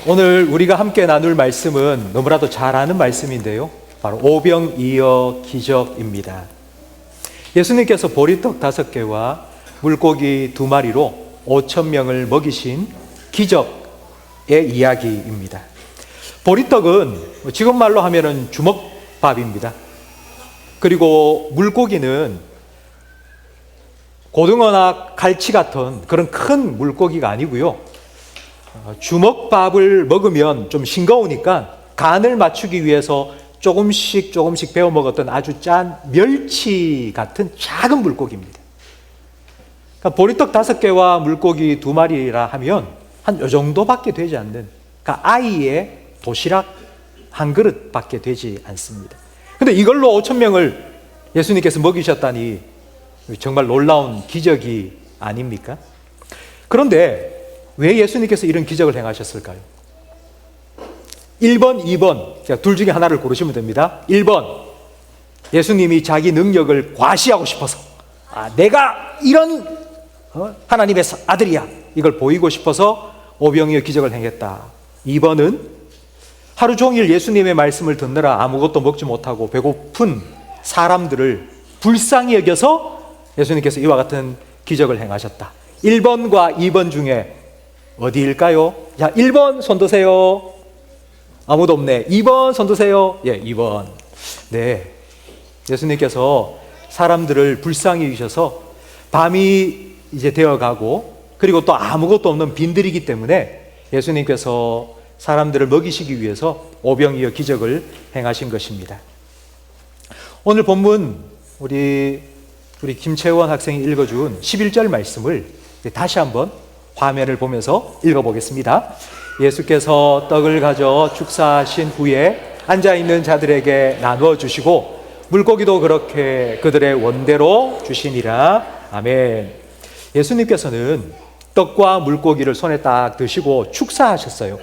오늘 우리가 함께 나눌 말씀은 너무나도 잘 아는 말씀인데요, 바로 오병이어 기적입니다. 예수님께서 보리떡 5개와 물고기 2마리로 5,000명을 먹이신 기적의 이야기입니다. 보리떡은 지금 말로 하면은 주먹밥입니다. 그리고 물고기는 고등어나 갈치 같은 그런 큰 물고기가 아니고요, 주먹밥을 먹으면 좀 싱거우니까 간을 맞추기 위해서 조금씩 베어 먹었던 아주 짠 멸치 같은 작은 물고기입니다. 그러니까 보리떡 5개와 물고기 2마리라 하면 한 요 정도밖에 되지 않는, 그러니까 아이의 도시락 한 그릇밖에 되지 않습니다. 근데 이걸로 5,000명을 예수님께서 먹이셨다니 정말 놀라운 기적이 아닙니까? 그런데 왜 예수님께서 이런 기적을 행하셨을까요? 1번, 2번, 제가 둘 중에 하나를 고르시면 됩니다. 1번, 예수님이 자기 능력을 과시하고 싶어서, 내가 이런 하나님의 아들이야, 이걸 보이고 싶어서 오병이어 기적을 행했다. 2번은 하루 종일 예수님의 말씀을 듣느라 아무것도 먹지 못하고 배고픈 사람들을 불쌍히 여겨서 예수님께서 이와 같은 기적을 행하셨다. 1번과 2번 중에 어디일까요? 자, 1번 손 드세요. 아무도 없네. 2번 손 드세요. 예, 2번. 네. 예수님께서 사람들을 불쌍히 여기셔서 밤이 이제 되어가고, 그리고 또 아무것도 없는 빈들이기 때문에 예수님께서 사람들을 먹이시기 위해서 오병이어 기적을 행하신 것입니다. 오늘 본문 우리 김채원 학생이 읽어준 11절 말씀을 다시 한번 화면을 보면서 읽어보겠습니다. 예수께서 떡을 가져 축사하신 후에 앉아있는 자들에게 나누어 주시고 물고기도 그렇게 그들의 원대로 주시니라. 아멘. 예수님께서는 떡과 물고기를 손에 딱 드시고 축사하셨어요.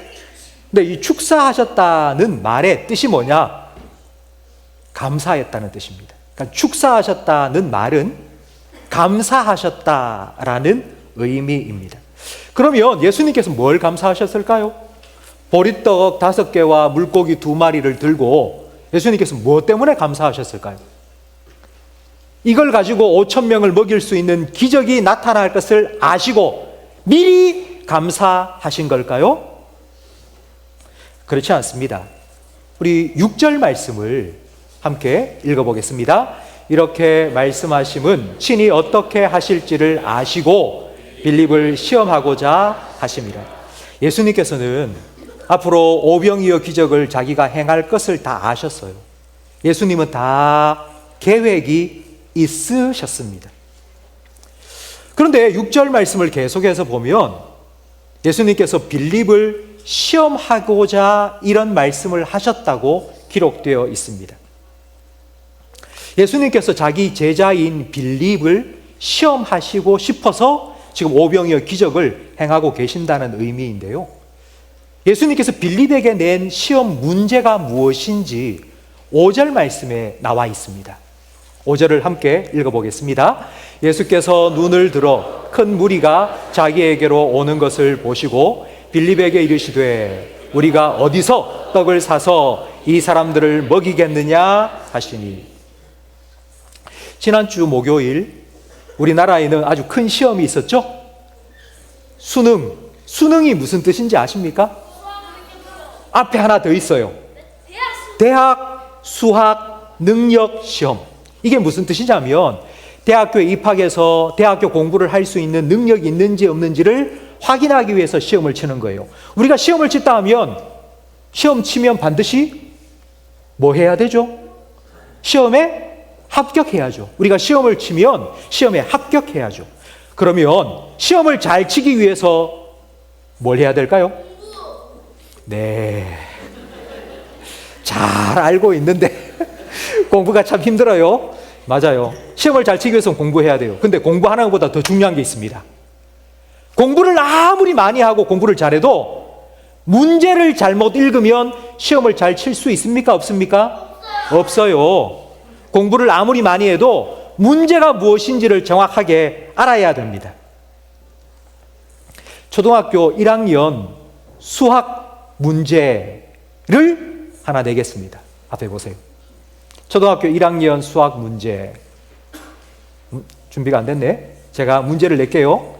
근데 이 축사하셨다는 말의 뜻이 뭐냐? 감사했다는 뜻입니다. 그러니까 축사하셨다는 말은 감사하셨다라는 의미입니다. 그러면 예수님께서 뭘 감사하셨을까요? 보리떡 5개와 물고기 2마리를 들고 예수님께서 무엇 때문에 감사하셨을까요? 이걸 가지고 5,000명을 먹일 수 있는 기적이 나타날 것을 아시고 미리 감사하신 걸까요? 그렇지 않습니다. 우리 6절 말씀을 함께 읽어보겠습니다. 이렇게 말씀하심은 친히 어떻게 하실지를 아시고 빌립을 시험하고자 하심이라. 예수님께서는 앞으로 오병이어 기적을 자기가 행할 것을 다 아셨어요. 예수님은 다 계획이 있으셨습니다. 그런데 6절 말씀을 계속해서 보면 예수님께서 빌립을 시험하고자 이런 말씀을 하셨다고 기록되어 있습니다. 예수님께서 자기 제자인 빌립을 시험하시고 싶어서 지금 오병이어 기적을 행하고 계신다는 의미인데요, 예수님께서 빌립에게 낸 시험 문제가 무엇인지 5절 말씀에 나와 있습니다. 5절을 함께 읽어보겠습니다. 예수께서 눈을 들어 큰 무리가 자기에게로 오는 것을 보시고 빌립에게 이르시되 우리가 어디서 떡을 사서 이 사람들을 먹이겠느냐 하시니. 지난주 목요일 우리나라에는 아주 큰 시험이 있었죠? 수능이 무슨 뜻인지 아십니까? 앞에 하나 더 있어요. 대학 수학 능력 시험. 이게 무슨 뜻이냐면 대학교에 입학해서 대학교 공부를 할 수 있는 능력이 있는지 없는지를 확인하기 위해서 시험을 치는 거예요. 우리가 시험을 치다 하면 시험 치면 반드시 뭐 해야 되죠? 시험에 합격해야죠. 우리가 시험을 치면 시험에 합격해야죠. 그러면 시험을 잘 치기 위해서 뭘 해야 될까요? 네, 잘 알고 있는데 공부가 참 힘들어요. 맞아요. 시험을 잘 치기 위해서는 공부해야 돼요. 근데 공부하는 것보다 더 중요한 게 있습니다. 공부를 아무리 많이 하고 공부를 잘해도 문제를 잘못 읽으면 시험을 잘 칠 수 있습니까? 없습니까? 없어요. 공부를 아무리 많이 해도 문제가 무엇인지를 정확하게 알아야 됩니다. 초등학교 1학년 수학 문제를 하나 내겠습니다. 앞에 보세요. 초등학교 1학년 수학 문제. 준비가 안 됐네. 제가 문제를 낼게요.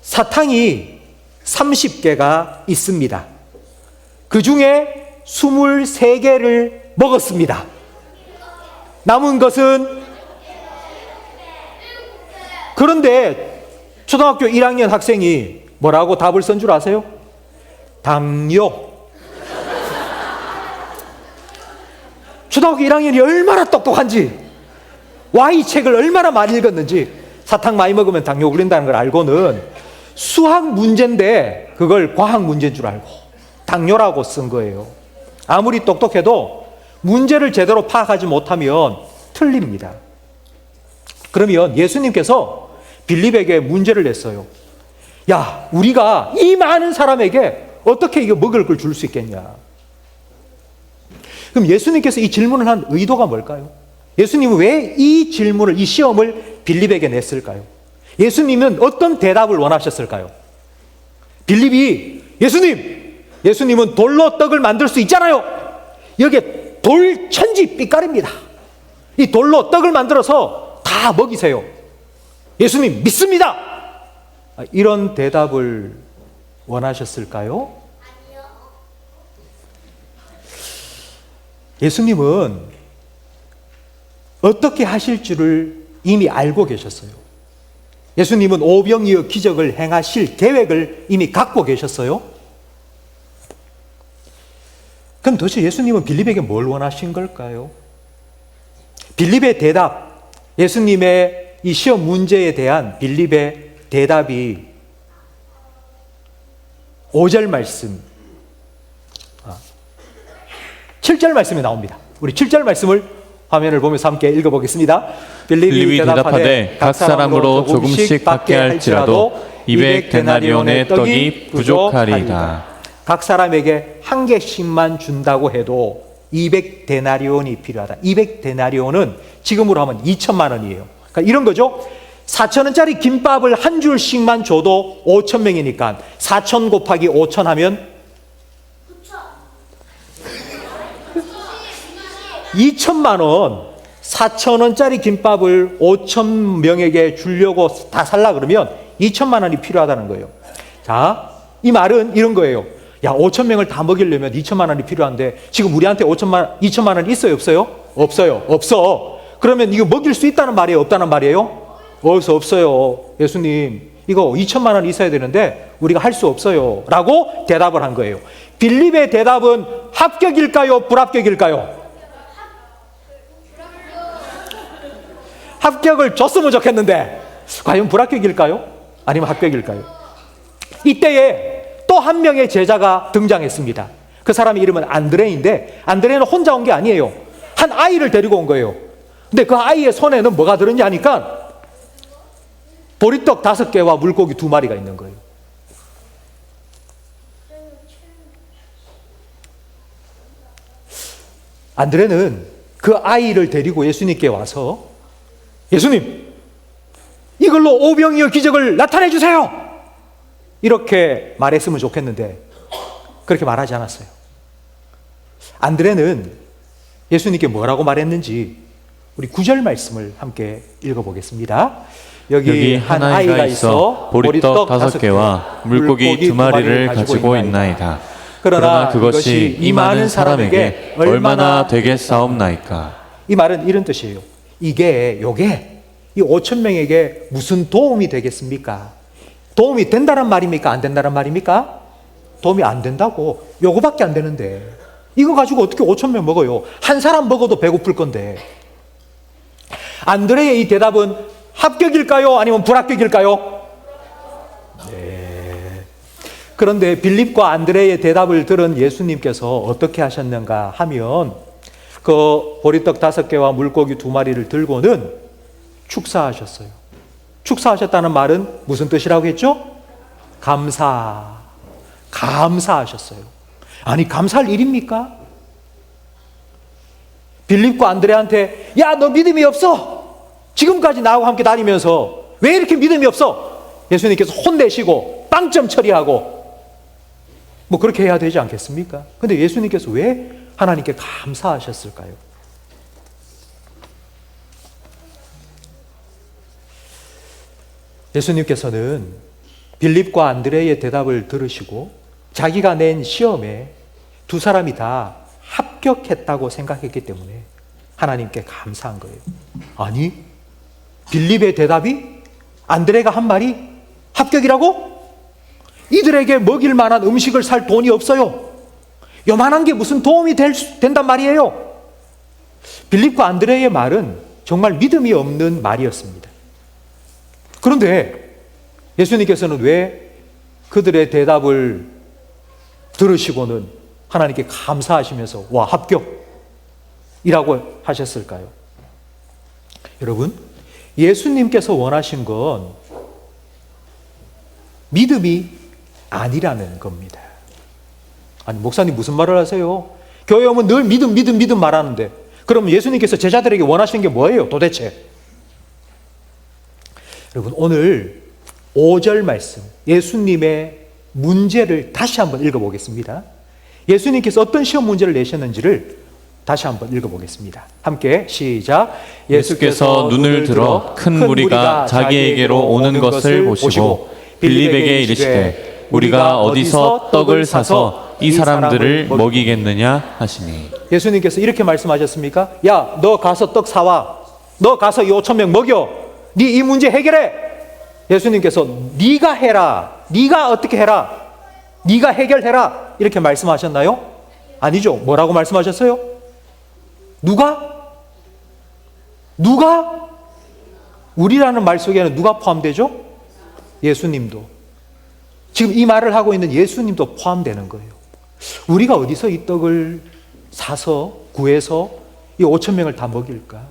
사탕이 30개가 있습니다. 그 중에 23개를 먹었습니다. 남은 것은, 그런데 초등학교 1학년 학생이 뭐라고 답을 쓴 줄 아세요? 당뇨. 초등학교 1학년이 얼마나 똑똑한지, Y책을 얼마나 많이 읽었는지, 사탕 많이 먹으면 당뇨 걸린다는 걸 알고는 수학 문제인데 그걸 과학 문제인 줄 알고 당뇨라고 쓴 거예요. 아무리 똑똑해도 문제를 제대로 파악하지 못하면 틀립니다. 그러면 예수님께서 빌립에게 문제를 냈어요. 야, 우리가 이 많은 사람에게 어떻게 이거 먹을 걸 줄 수 있겠냐? 그럼 예수님께서 이 질문을 한 의도가 뭘까요? 예수님은 왜 이 질문을, 이 시험을 빌립에게 냈을까요? 예수님은 어떤 대답을 원하셨을까요? 빌립이 예수님은 돌로 떡을 만들 수 있잖아요. 여기에 돌 천지 삐까리입니다. 이 돌로 떡을 만들어서 다 먹이세요. 예수님 믿습니다. 이런 대답을 원하셨을까요? 예수님은 어떻게 하실 줄을 이미 알고 계셨어요. 예수님은 오병이어 기적을 행하실 계획을 이미 갖고 계셨어요. 그럼 도대체 예수님은 빌립에게 뭘 원하신 걸까요? 빌립의 대답, 예수님의 이 시험 문제에 대한 빌립의 대답이 5절 말씀, 7절 말씀에 나옵니다. 우리 7절 말씀을 화면을 보면서 함께 읽어보겠습니다. 빌립이 대답하되 각 사람으로 조금씩 받게 할지라도 200데나리온의 떡이 부족하리이다. 각 사람에게 한 개씩만 준다고 해도 200데나리온이 필요하다. 200데나리온은 지금으로 하면 2천만 원이에요. 그러니까 이런 거죠. 4,000원짜리 김밥을 한 줄씩만 줘도 5천 명이니까 4,000 곱하기 5,000 하면 2천만 원, 4,000원짜리 김밥을 5천 명에게 주려고 다 살라 그러면 2천만 원이 필요하다는 거예요. 자, 이 말은 이런 거예요. 야, 5천 명을 다 먹이려면 2천만 원이 필요한데 지금 우리한테 2천만 원 있어요, 없어요? 없어요. 없어. 그러면 이거 먹일 수 있다는 말이에요, 없다는 말이에요? 없어요. 예수님, 이거 2천만 원 있어야 되는데 우리가 할 수 없어요. 라고 대답을 한 거예요. 빌립의 대답은 합격일까요, 불합격일까요? 합격을 줬으면 좋겠는데 과연 불합격일까요? 아니면 합격일까요? 이때에 또 한 명의 제자가 등장했습니다. 그 사람의 이름은 안드레인데 안드레는 혼자 온 게 아니에요. 한 아이를 데리고 온 거예요. 근데 그 아이의 손에는 뭐가 들었냐 하니까 보리떡 5개와 물고기 2마리가 있는 거예요. 안드레는 그 아이를 데리고 예수님께 와서 예수님, 이걸로 오병이어 기적을 나타내 주세요. 이렇게 말했으면 좋겠는데 그렇게 말하지 않았어요. 안드레는 예수님께 뭐라고 말했는지 우리 9절 말씀을 함께 읽어보겠습니다. 여기 한 아이가 있어 보리떡 5개와 물고기 2마리를 가지고 있나이다. 그러나 그것이 이 많은 사람에게 얼마나 되겠사옵나이까. 이 말은 이런 뜻이에요. 요게 이 5천 명에게 무슨 도움이 되겠습니까? 도움이 된다는 말입니까? 안 된다는 말입니까? 도움이 안 된다고. 요거밖에 안 되는데 이거 가지고 어떻게 5천 명 먹어요? 한 사람 먹어도 배고플 건데. 안드레의 이 대답은 합격일까요? 아니면 불합격일까요? 네. 그런데 빌립과 안드레의 대답을 들은 예수님께서 어떻게 하셨는가 하면 그 보리떡 5개와 물고기 2마리를 들고는 축사하셨어요. 축사하셨다는 말은 무슨 뜻이라고 했죠? 감사하셨어요. 아니, 감사할 일입니까? 빌립과 안드레한테 야, 너 믿음이 없어. 지금까지 나하고 함께 다니면서 왜 이렇게 믿음이 없어? 예수님께서 혼내시고 빵점 처리하고 뭐 그렇게 해야 되지 않겠습니까? 근데 예수님께서 왜 하나님께 감사하셨을까요? 예수님께서는 빌립과 안드레의 대답을 들으시고 자기가 낸 시험에 두 사람이 다 합격했다고 생각했기 때문에 하나님께 감사한 거예요. 아니, 빌립의 대답이, 안드레가 한 말이 합격이라고? 이들에게 먹일 만한 음식을 살 돈이 없어요. 요만한 게 무슨 도움이 된단 말이에요. 빌립과 안드레의 말은 정말 믿음이 없는 말이었습니다. 그런데 예수님께서는 왜 그들의 대답을 들으시고는 하나님께 감사하시면서 와, 합격이라고 하셨을까요? 여러분, 예수님께서 원하신 건 믿음이 아니라는 겁니다. 아니, 목사님 무슨 말을 하세요? 교회 오면 늘 믿음 말하는데, 그럼 예수님께서 제자들에게 원하시는 게 뭐예요, 도대체? 여러분, 오늘 5절 말씀, 예수님의 문제를 다시 한번 읽어보겠습니다. 예수님께서 어떤 시험 문제를 내셨는지를 다시 한번 읽어보겠습니다. 함께 시작. 예수께서 눈을 들어 큰 무리가 자기에게로 오는 것을 보시고 빌립에게 이르시되 우리가 어디서 떡을 사서 이 사람들을 먹이겠느냐 하시니. 예수님께서 이렇게 말씀하셨습니까? 야, 너 가서 떡 사와. 너 가서 이 5,000명 먹여. 네 이 문제 해결해. 예수님께서 네가 해라. 네가 어떻게 해라. 네가 해결해라. 이렇게 말씀하셨나요? 아니죠. 뭐라고 말씀하셨어요? 누가? 우리라는 말 속에는 누가 포함되죠? 예수님도. 지금 이 말을 하고 있는 예수님도 포함되는 거예요. 우리가 어디서 이 떡을 사서 구해서 이 5,000명을 다 먹일까?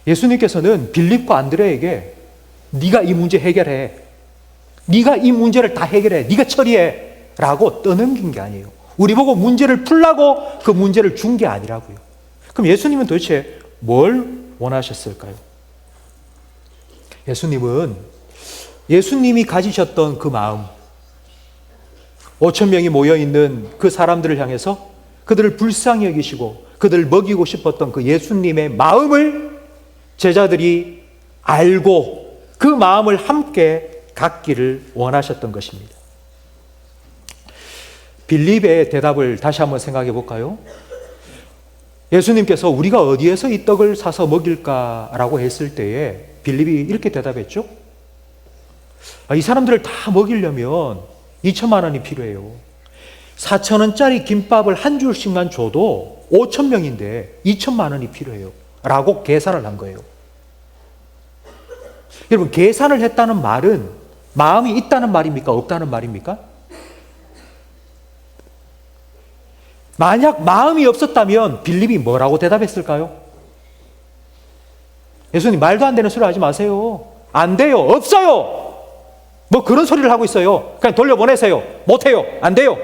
예수님께서는 빌립과 안드레에게 네가 이 문제 해결해. 네가 이 문제를 다 해결해. 네가 처리해. 라고 떠넘긴 게 아니에요. 우리 보고 문제를 풀라고 그 문제를 준 게 아니라고요. 그럼 예수님은 도대체 뭘 원하셨을까요? 예수님이 가지셨던 그 마음, 5,000명이 모여있는 그 사람들을 향해서 그들을 불쌍히 여기시고 그들을 먹이고 싶었던 그 예수님의 마음을 제자들이 알고 그 마음을 함께 갖기를 원하셨던 것입니다. 빌립의 대답을 다시 한번 생각해 볼까요? 예수님께서 우리가 어디에서 이 떡을 사서 먹일까라고 했을 때에 빌립이 이렇게 대답했죠. 이 사람들을 다 먹이려면 2천만 원이 필요해요. 4,000원짜리 김밥을 한 줄씩만 줘도 5,000명인데 2천만 원이 필요해요. 라고 계산을 한 거예요. 여러분, 계산을 했다는 말은 마음이 있다는 말입니까? 없다는 말입니까? 만약 마음이 없었다면 빌립이 뭐라고 대답했을까요? 예수님, 말도 안 되는 소리 하지 마세요. 안 돼요. 없어요. 뭐 그런 소리를 하고 있어요. 그냥 돌려보내세요. 못해요. 안 돼요.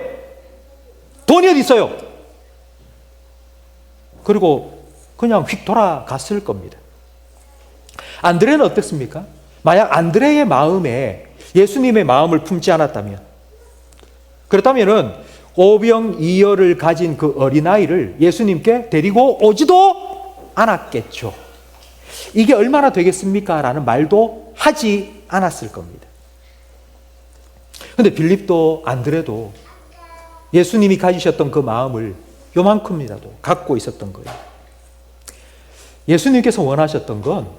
돈이 어디 있어요? 그리고 그냥 휙 돌아갔을 겁니다. 안드레는 어땠습니까? 만약 안드레의 마음에 예수님의 마음을 품지 않았다면, 그렇다면은 오병이어를 가진 그 어린아이를 예수님께 데리고 오지도 않았겠죠. 이게 얼마나 되겠습니까? 라는 말도 하지 않았을 겁니다. 그런데 빌립도 안드레도 예수님이 가지셨던 그 마음을 요만큼이라도 갖고 있었던 거예요. 예수님께서 원하셨던 건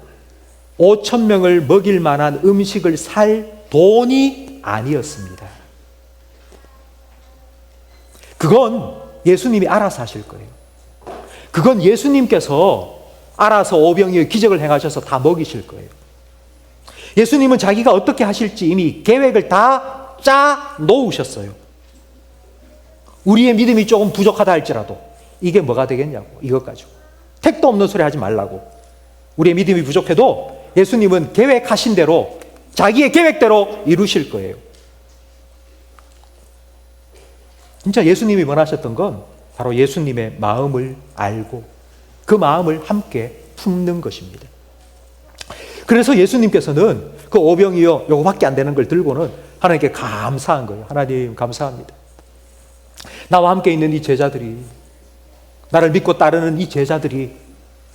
5,000명을 먹일 만한 음식을 살 돈이 아니었습니다. 그건 예수님이 알아서 하실 거예요. 그건 예수님께서 알아서 오병이어의 기적을 행하셔서 다 먹이실 거예요. 예수님은 자기가 어떻게 하실지 이미 계획을 다 짜 놓으셨어요. 우리의 믿음이 조금 부족하다 할지라도 이게 뭐가 되겠냐고, 이것 가지고. 택도 없는 소리 하지 말라고. 우리의 믿음이 부족해도 예수님은 계획하신 대로, 자기의 계획대로 이루실 거예요. 진짜 예수님이 원하셨던 건 바로 예수님의 마음을 알고 그 마음을 함께 품는 것입니다. 그래서 예수님께서는 그 오병이어 요거밖에 안 되는 걸 들고는 하나님께 감사한 거예요. 하나님 감사합니다. 나와 함께 있는 이 제자들이, 나를 믿고 따르는 이 제자들이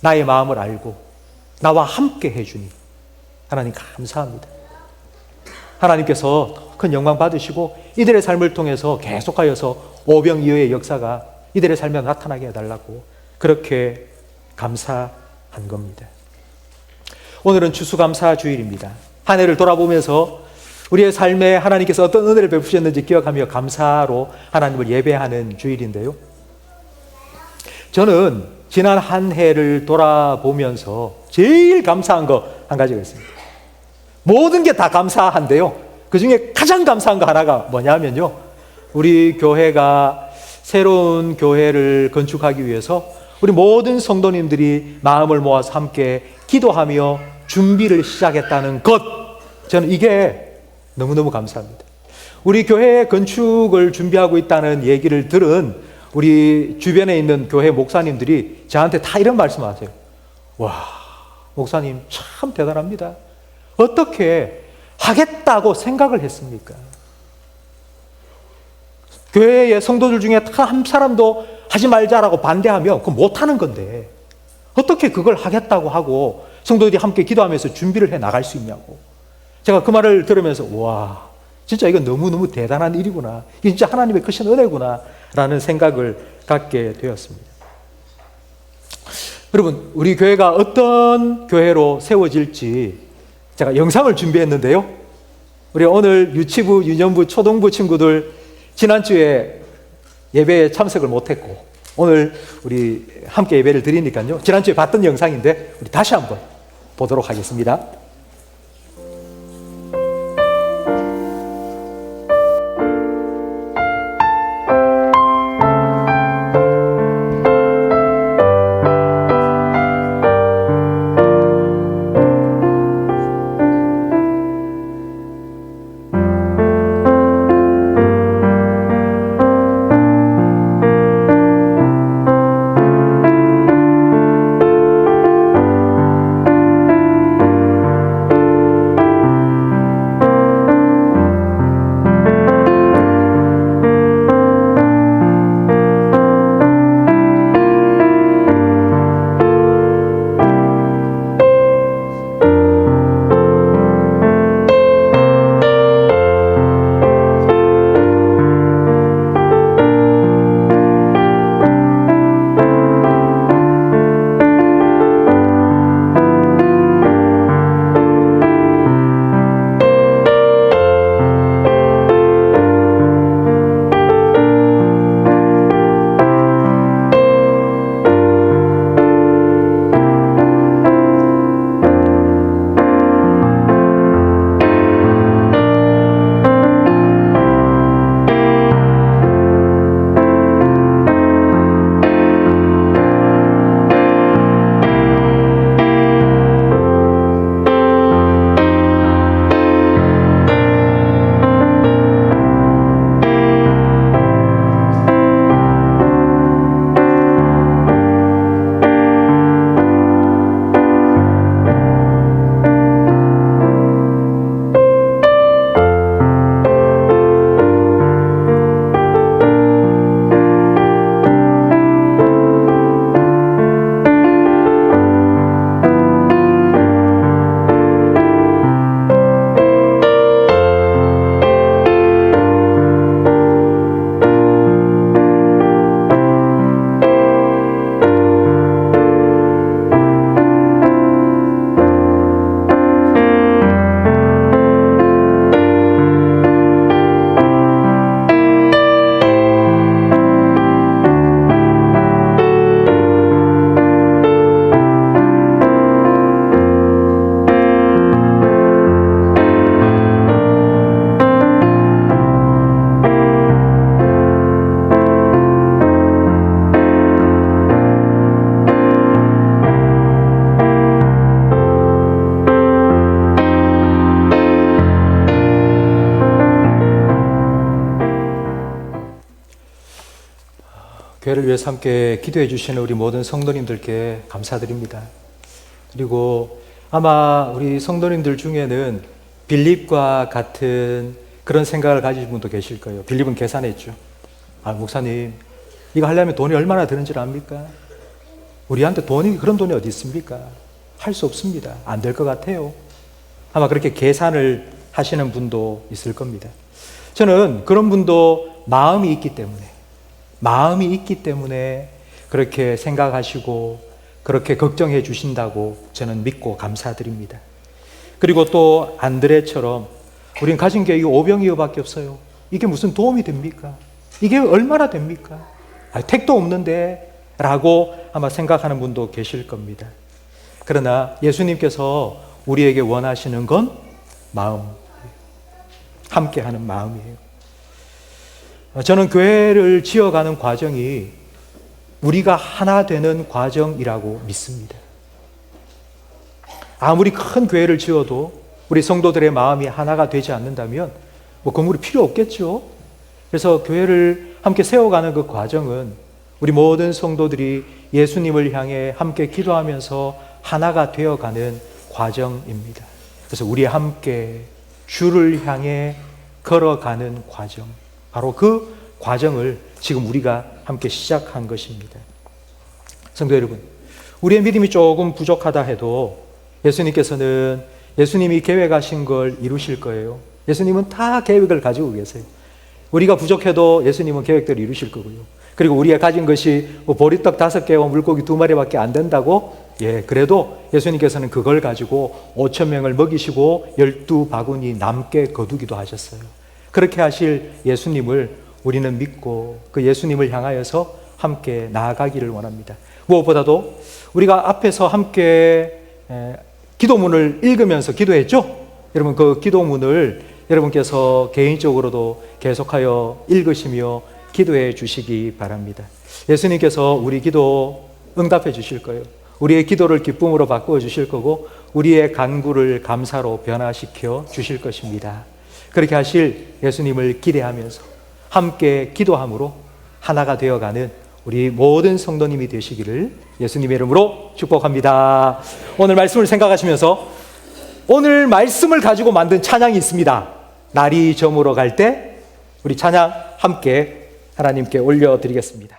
나의 마음을 알고 나와 함께 해주니 하나님 감사합니다. 하나님께서 큰 영광 받으시고 이들의 삶을 통해서 계속하여서 오병이어의 역사가 이들의 삶에 나타나게 해달라고 그렇게 감사한 겁니다. 오늘은 추수감사주일입니다. 한 해를 돌아보면서 우리의 삶에 하나님께서 어떤 은혜를 베푸셨는지 기억하며 감사로 하나님을 예배하는 주일인데요. 저는 지난 한 해를 돌아보면서 제일 감사한 거 한 가지가 있습니다. 모든 게 다 감사한데요. 그 중에 가장 감사한 거 하나가 뭐냐면요. 우리 교회가 새로운 교회를 건축하기 위해서 우리 모든 성도님들이 마음을 모아서 함께 기도하며 준비를 시작했다는 것. 저는 이게 너무너무 감사합니다. 우리 교회 건축을 준비하고 있다는 얘기를 들은 우리 주변에 있는 교회 목사님들이 저한테 다 이런 말씀 하세요. 와, 목사님 참 대단합니다. 어떻게 하겠다고 생각을 했습니까? 교회의 성도들 중에 한 사람도 하지 말자라고 반대하면 그건 못하는 건데 어떻게 그걸 하겠다고 하고 성도들이 함께 기도하면서 준비를 해 나갈 수 있냐고. 제가 그 말을 들으면서 와, 진짜 이건 너무너무 대단한 일이구나. 이게 진짜 하나님의 크신 은혜구나 라는 생각을 갖게 되었습니다. 여러분, 우리 교회가 어떤 교회로 세워질지 제가 영상을 준비했는데요. 우리 오늘 유치부, 유년부, 초등부 친구들 지난주에 예배에 참석을 못했고 오늘 우리 함께 예배를 드리니까요. 지난주에 봤던 영상인데 우리 다시 한번 보도록 하겠습니다. 교회를 위해서 함께 기도해 주시는 우리 모든 성도님들께 감사드립니다. 그리고 아마 우리 성도님들 중에는 빌립과 같은 그런 생각을 가지신 분도 계실 거예요. 빌립은 계산했죠. 아, 목사님, 이거 하려면 돈이 얼마나 드는지 압니까? 우리한테 그런 돈이 어디 있습니까? 할 수 없습니다. 안 될 것 같아요. 아마 그렇게 계산을 하시는 분도 있을 겁니다. 저는 그런 분도 마음이 있기 때문에 그렇게 생각하시고 그렇게 걱정해 주신다고 저는 믿고 감사드립니다. 그리고 또 안드레처럼 우리는 가진 게 오병이어밖에 없어요. 이게 무슨 도움이 됩니까? 이게 얼마나 됩니까? 택도 없는데 라고 아마 생각하는 분도 계실 겁니다. 그러나 예수님께서 우리에게 원하시는 건 마음, 함께하는 마음이에요. 저는 교회를 지어가는 과정이 우리가 하나 되는 과정이라고 믿습니다. 아무리 큰 교회를 지어도 우리 성도들의 마음이 하나가 되지 않는다면 건물이 필요 없겠죠. 그래서 교회를 함께 세워가는 그 과정은 우리 모든 성도들이 예수님을 향해 함께 기도하면서 하나가 되어가는 과정입니다. 그래서 우리 함께 주를 향해 걸어가는 과정, 바로 그 과정을 지금 우리가 함께 시작한 것입니다. 성도 여러분, 우리의 믿음이 조금 부족하다 해도 예수님께서는 예수님이 계획하신 걸 이루실 거예요. 예수님은 다 계획을 가지고 계세요. 우리가 부족해도 예수님은 계획대로 이루실 거고요. 그리고 우리가 가진 것이 보리떡 5개와 물고기 2마리밖에 안 된다고? 그래도 예수님께서는 그걸 가지고 5,000명을 먹이시고 12바구니 남게 거두기도 하셨어요. 그렇게 하실 예수님을 우리는 믿고 그 예수님을 향하여서 함께 나아가기를 원합니다. 무엇보다도 우리가 앞에서 함께 기도문을 읽으면서 기도했죠? 여러분, 그 기도문을 여러분께서 개인적으로도 계속하여 읽으시며 기도해 주시기 바랍니다. 예수님께서 우리 기도 응답해 주실 거예요. 우리의 기도를 기쁨으로 바꾸어 주실 거고 우리의 간구를 감사로 변화시켜 주실 것입니다. 그렇게 하실 예수님을 기대하면서 함께 기도함으로 하나가 되어가는 우리 모든 성도님이 되시기를 예수님의 이름으로 축복합니다. 오늘 말씀을 생각하시면서 오늘 말씀을 가지고 만든 찬양이 있습니다. 날이 저물어 갈 때 우리 찬양 함께 하나님께 올려드리겠습니다.